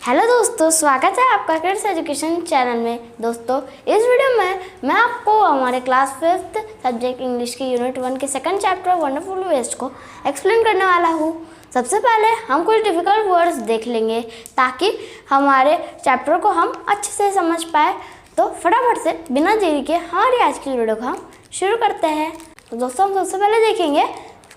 Hello दोस्तों, स्वागत है आपका किड्स एजुकेशन चैनल में। दोस्तों, इस वीडियो में मैं आपको हमारे क्लास 5th सब्जेक्ट इंग्लिश की यूनिट 1 के सेकंड चैप्टर वंडरफुल वेस्ट को एक्सप्लेन करने वाला हूँ। सबसे पहले हम कुछ डिफ़िकल्ट वर्ड्स देख लेंगे ताकि हमारे चैप्टर को हम अच्छे से समझ पाए। तो फटाफट से बिना देरी के हमारी आज की वीडियो को हम शुरू करते हैं। तो दोस्तों, हम सबसे पहले देखेंगे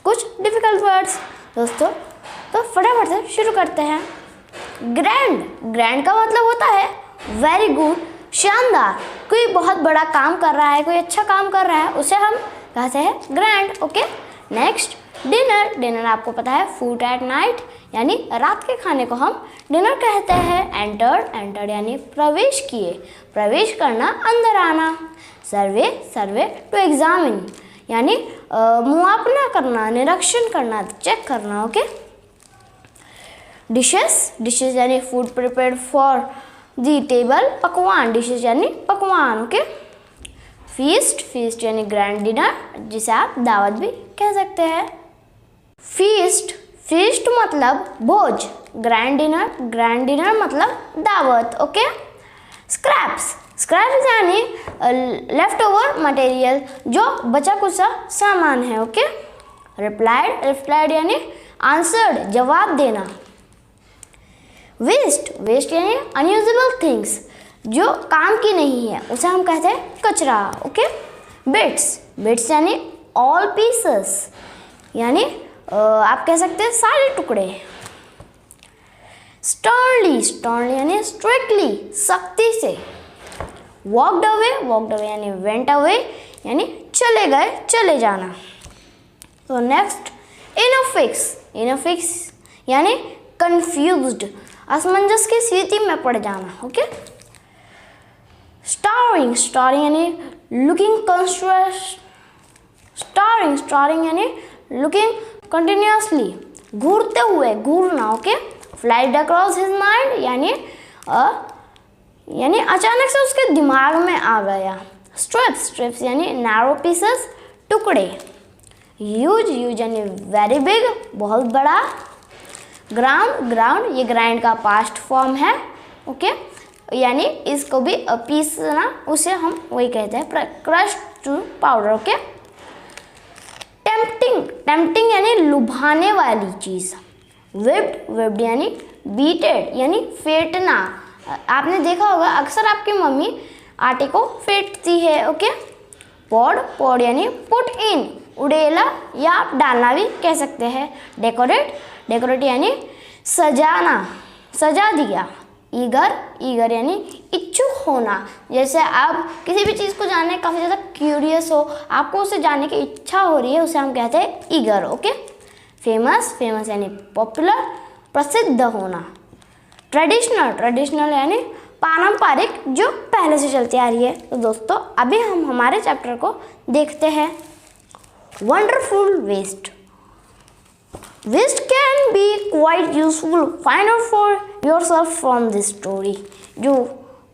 कुछ डिफ़िकल्ट वर्ड्स। दोस्तों, तो फटाफट से शुरू करते हैं। ग्रैंड का मतलब होता है वेरी गुड, शानदार। कोई बहुत बड़ा काम कर रहा है, कोई अच्छा काम कर रहा है, उसे हम कहते हैं ग्रैंड। ओके, नेक्स्ट डिनर आपको पता है फूड एट नाइट यानी रात के खाने को हम डिनर कहते हैं। एंटर्ड यानी प्रवेश किए, प्रवेश करना, अंदर आना। सर्वे टू एग्जामिन यानी मुआयना करना, निरीक्षण करना, चेक करना। ओके, डिशेस यानी food prepared for the table, पकवान, डिशेस यानी पकवान। ओके, फीस्ट यानी ग्रैंड डिनर जिसे आप दावत भी कह सकते हैं। फीस्ट मतलब भोज, ग्रैंड डिनर मतलब दावत। ओके, स्क्रैप्स यानी लेफ्ट ओवर मटेरियल, जो बचा कुचा सामान है। ओके, रिप्लाइड यानी आंसर्ड, जवाब देना। वेस्ट यानी अनयूजेबल थिंग्स, जो काम की नहीं है, उसे हम कहते हैं कचरा। ओके, बिट्स यानी ऑल पीसेस यानी आप कह सकते हैं सारे टुकड़े। स्टर्नली यानी स्ट्रिक्टली, सख्ती से। वॉकड अवे यानी वेंट अवे यानी चले गए, चले जाना। तो नेक्स्ट इनफिक्स यानी कंफ्यूज्ड, असमंजस की स्थिति में पड़ जाना। ओके, स्टारिंग यानी लुकिंग यानी लुकिंग कंटिन्यूअसली, घूरते हुए, घूरना। Okay, flight across his mind यानी अचानक से उसके दिमाग में आ गया। स्ट्रिप्स यानी नैरो पीसेस, टुकड़े। ह्यूज यानी वेरी बिग, बहुत बड़ा। ग्राउंड ये ग्राइंड का पास्ट फॉर्म है। ओके, यानी इसको भी पीसना, उसे हम वही कहते हैं crush to powder. Okay, tempting यानी लुभाने वाली चीज़। विप्ड यानी बीटेड यानी फेंटना। आपने देखा होगा अक्सर आपकी मम्मी आटे को फेंटती है। ओके, पॉड यानी पुट इन, उड़ेला या आप डालना भी कह सकते हैं। डेकोरेट यानी सजाना, सजा दिया। ईगर यानी इच्छुक होना, जैसे आप किसी भी चीज़ को जानने काफ़ी ज़्यादा क्यूरियस हो, आपको उसे जानने की इच्छा हो रही है, उसे हम कहते हैं ईगर। ओके, फेमस यानी पॉपुलर, प्रसिद्ध होना। ट्रेडिशनल यानी पारंपरिक, जो पहले से चलती आ रही है। तो दोस्तों, अभी हम हमारे चैप्टर को देखते हैं। Wonderful waste can be quite useful, find out for yourself from this story. जो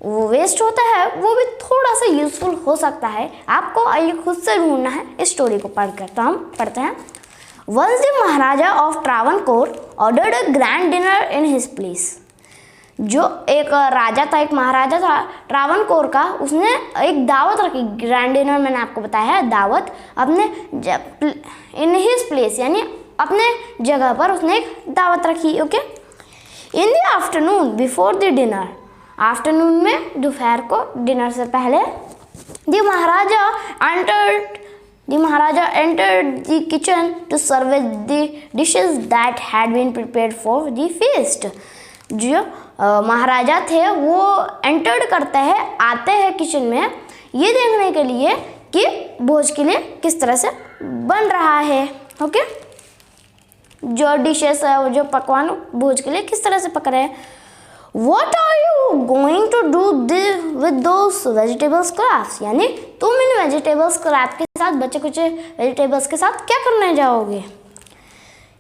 वो वेस्ट होता है वो भी थोड़ा सा यूजफुल हो सकता है, आपको आइए खुद से ढूंढना है इस स्टोरी को पढ़कर। तो हम पढ़ते हैं। Once the maharaja of Travancore ordered a grand dinner in his place. जो एक राजा था, एक महाराजा था ट्रावनकोर का, उसने एक दावत रखी। ग्रैंड डिनर मैंने आपको बताया है, दावत अपने इन हिज प्लेस यानी अपने जगह पर उसने एक दावत रखी। Okay, in the afternoon before the dinner, afternoon में, दोपहर को, डिनर से पहले, the maharaja entered the kitchen to serve the dishes that had been prepared for the feast. जो महाराजा थे वो एंटर्ड करते हैं, आते हैं किचन में, ये देखने के लिए कि भोज के लिए किस तरह से बन रहा है। ओके, जो डिशेस है, जो पकवान भोज के लिए किस तरह से पक रहे हैं। What are you going to do with those vegetable scraps? यानी तुम इन वेजिटेबल स्क्रैप के साथ, बचे कुछ वेजिटेबल्स के साथ क्या करने जाओगे।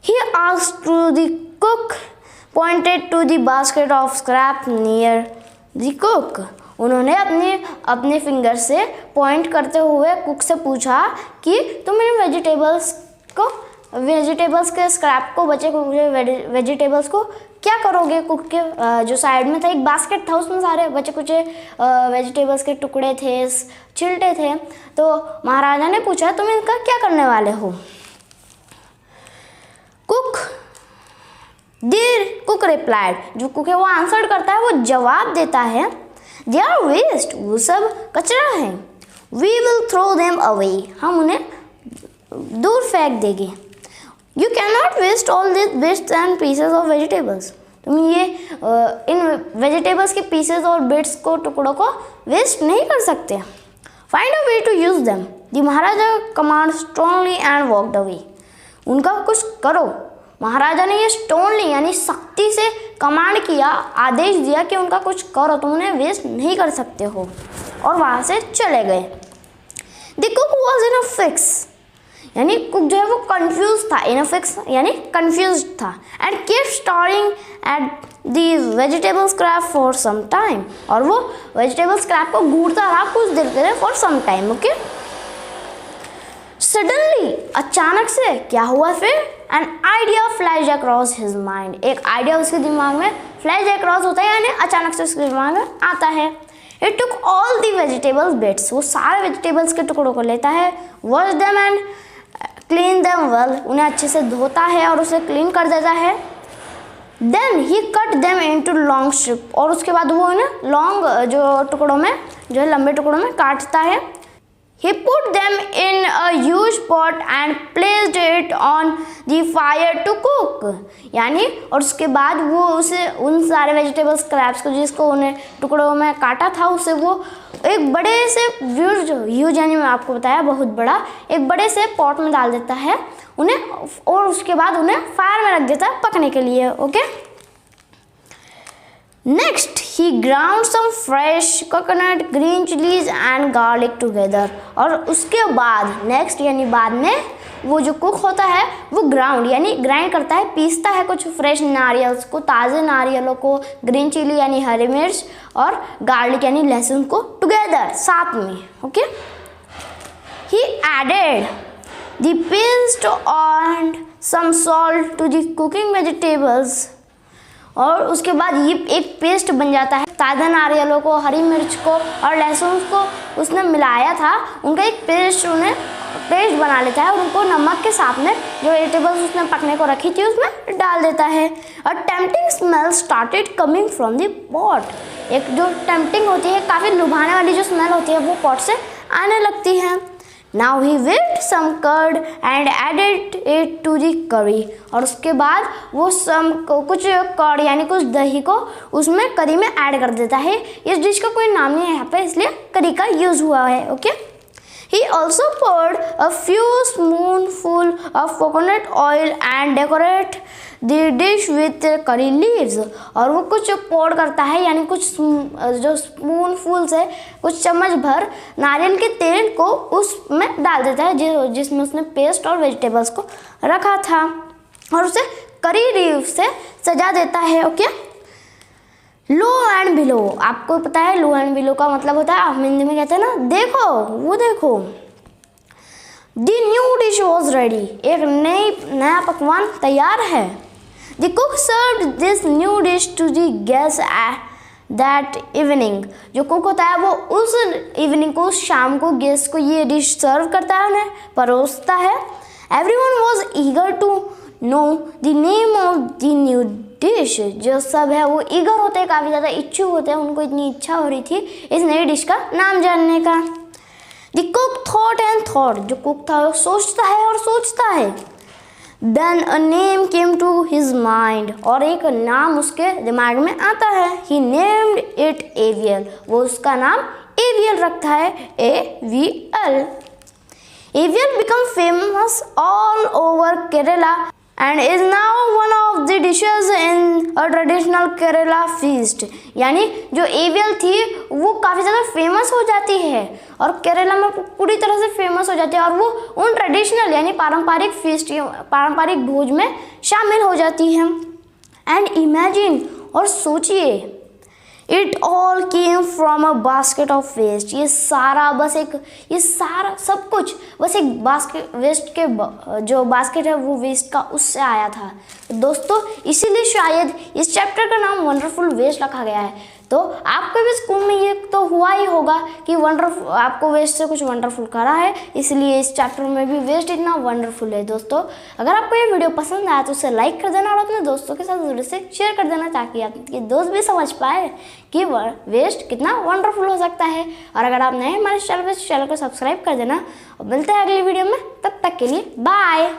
He asked to the cook, pointed to the basket of scrap near the cook. उन्होंने अपने फिंगर से पॉइंट करते हुए कुक से पूछा कि तुम इन वेजिटेबल्स को वेजिटेबल्स के स्क्रैप को, बचे कुचे वेजिटेबल्स को क्या करोगे? कुक के जो साइड में था एक बास्केट था, उसमें सारे बचे कुचे वेजिटेबल्स के टुकड़े थे, छिलटे थे। तो महाराजा ने पूछा तुम इनका क्या करने वाले हो? कुक रिप्लाइड, जो कुक है वो आंसर करता है, वो जवाब देता है, दे आर वेस्ट, वो सब कचरा है, we will throw them away, हम उन्हें दूर फेंक देंगे। You can not waste all this bits and pieces of vegetables, तुम ये इन वेजिटेबल्स के पीसेस और बिट्स को, टुकड़ों को वेस्ट नहीं कर सकते। Find a way to use them, the maharaja command strongly and walked away, उनका कुछ करो। महाराजा ने ये स्टोनली यानी सख्ती से कमांड किया, आदेश दिया कि उनका कुछ करो, तुम उन्हें वेस्ट नहीं कर सकते हो, और वहाँ से चले गए। The cook was in a fix, यानी कुक जो है वो कंफ्यूज था, इन अ फिक्स यानी कंफ्यूज था, and keep staring at the vegetable scrap for some time, और वो वेजिटेबल स्क्रैप को घूरता रहा कुछ देर के लिए, for some time. Okay, suddenly अचानक से क्या हुआ फिर? An idea flash across his mind, एक आइडिया उसके दिमाग में फ्लैश अक्रॉस होता है, यानी अचानक से उसके दिमाग में आता है। It took all the vegetables bits, वो सारे वेजिटेबल्स के टुकड़ों को लेता है, wash them and clean them well, उन्हें अच्छे से धोता है और उसे क्लीन कर देता है। Then he cut them into long strip, और उसके बाद वो उन्हें लॉन्ग जो टुकड़ों में, जो है लंबे टुकड़ों में काटता है। He put them in a huge pot and placed it on the fire to cook, यानी और उसके बाद वो उसे उन सारे वेजिटेबल स्क्रैप्स को, जिसको उन्हें टुकड़ों में काटा था, उसे वो एक बड़े से ह्यूज यानी मैं आपको बताया बहुत बड़ा, एक बड़े से पॉट में डाल देता है उन्हें, और उसके बाद उन्हें फायर में रख देता है पकने के लिए। Okay, next he ground some fresh coconut, green chillies and garlic together, और उसके बाद नेक्स्ट यानी बाद में वो जो कुक होता है वो ग्राउंड यानी ग्राइंड करता है, पीसता है कुछ फ्रेश नारियल्स को, ताज़े नारियलों को, ग्रीन चिली यानी हरी मिर्च और गार्लिक यानी लहसुन को टुगेदर साथ में। Okay, he added the paste and some salt to the cooking vegetables, और उसके बाद ये एक पेस्ट बन जाता है, ताज़ा नारियलों को, हरी मिर्च को और लहसुन को उसने मिलाया था, उनका एक पेस्ट उन्हें पेस्ट बना लेता है, और उनको नमक के साथ में जो वेजिटेबल्स उसने पकने को रखी थी उसमें डाल देता है। और tempting smell started coming from the pot, एक जो टेम्पटिंग होती है, काफ़ी लुभाने वाली जो स्मेल होती है वो पॉट से आने लगती है। Now he whipped some curd and added it to the curry, और उसके बाद वो कुछ कर्ड यानी कुछ दही को उसमें करी में ऐड कर देता है। इस डिश का कोई नाम नहीं है यहाँ पे, इसलिए करी का यूज़ हुआ है। Okay, he also poured a few spoonful of coconut oil and decorate the dish with curry leaves, और वो कुछ पोर करता है यानी कुछ जो स्पूनफुल से कुछ चम्मच भर नारियल के तेल को उसमें डाल देता है, जिसमें उसने पेस्ट और वेजिटेबल्स को रखा था, और उसे करी लीव से सजा देता है। ओके, लो एंड बिलो, आपको पता है लो एंड बिलो का मतलब होता है, हम हिंदी में कहते हैं ना देखो वो देखो। The new dish was ready, एक नया पकवान तैयार है। The cook served this new dish to the guest that evening, जो कुक होता है वो उस इवनिंग को, उस शाम को गेस्ट को ये डिश सर्व करता है, उन्हें परोसता है। Everyone was eager to know the name of the new dish, जो सब है वो ईगर होते हैं, काफ़ी ज़्यादा इच्छुक होते हैं, उनको इतनी इच्छा हो रही थी इस नई डिश का नाम जानने का। The cook thought and thought, जो कुक था वो सोचता है और सोचता है। Then a name came to his mind, और एक नाम उसके दिमाग में आता है। ही नेम्ड इट एवियल, वो उसका नाम एवियल रखता है, AVL। AVL become famous all over Kerala and is now one of the dishes in a traditional Kerala feast, यानी जो एवियल थी वो काफ़ी ज़्यादा फेमस हो जाती है और केरला में पूरी तरह से फेमस हो जाती है, और वो उन ट्रेडिशनल यानी पारंपरिक फीस्ट, पारंपरिक भोज में शामिल हो जाती है। एंड इमेजिन, और सोचिए, it all came from a basket of waste. ये सारा सब कुछ बस एक बास्केट वेस्ट के जो बास्केट है वो वेस्ट का उससे आया था। दोस्तों इसीलिए शायद इस चैप्टर का नाम वंडरफुल वेस्ट रखा गया है। तो आपके भी स्कूल में ये तो हुआ ही होगा कि आपको वेस्ट से कुछ वंडरफुल करा है, इसलिए इस चैप्टर में भी वेस्ट इतना वंडरफुल है। दोस्तों अगर आपको ये वीडियो पसंद आया तो उसे लाइक कर देना और अपने दोस्तों के साथ जरूर से शेयर कर देना, ताकि आपके दोस्त भी समझ पाए कि वेस्ट कितना वंडरफुल हो सकता है। और अगर आप नए हमारे चैनल को सब्सक्राइब कर देना। और मिलते हैं अगली वीडियो में, तब तक के लिए बाय।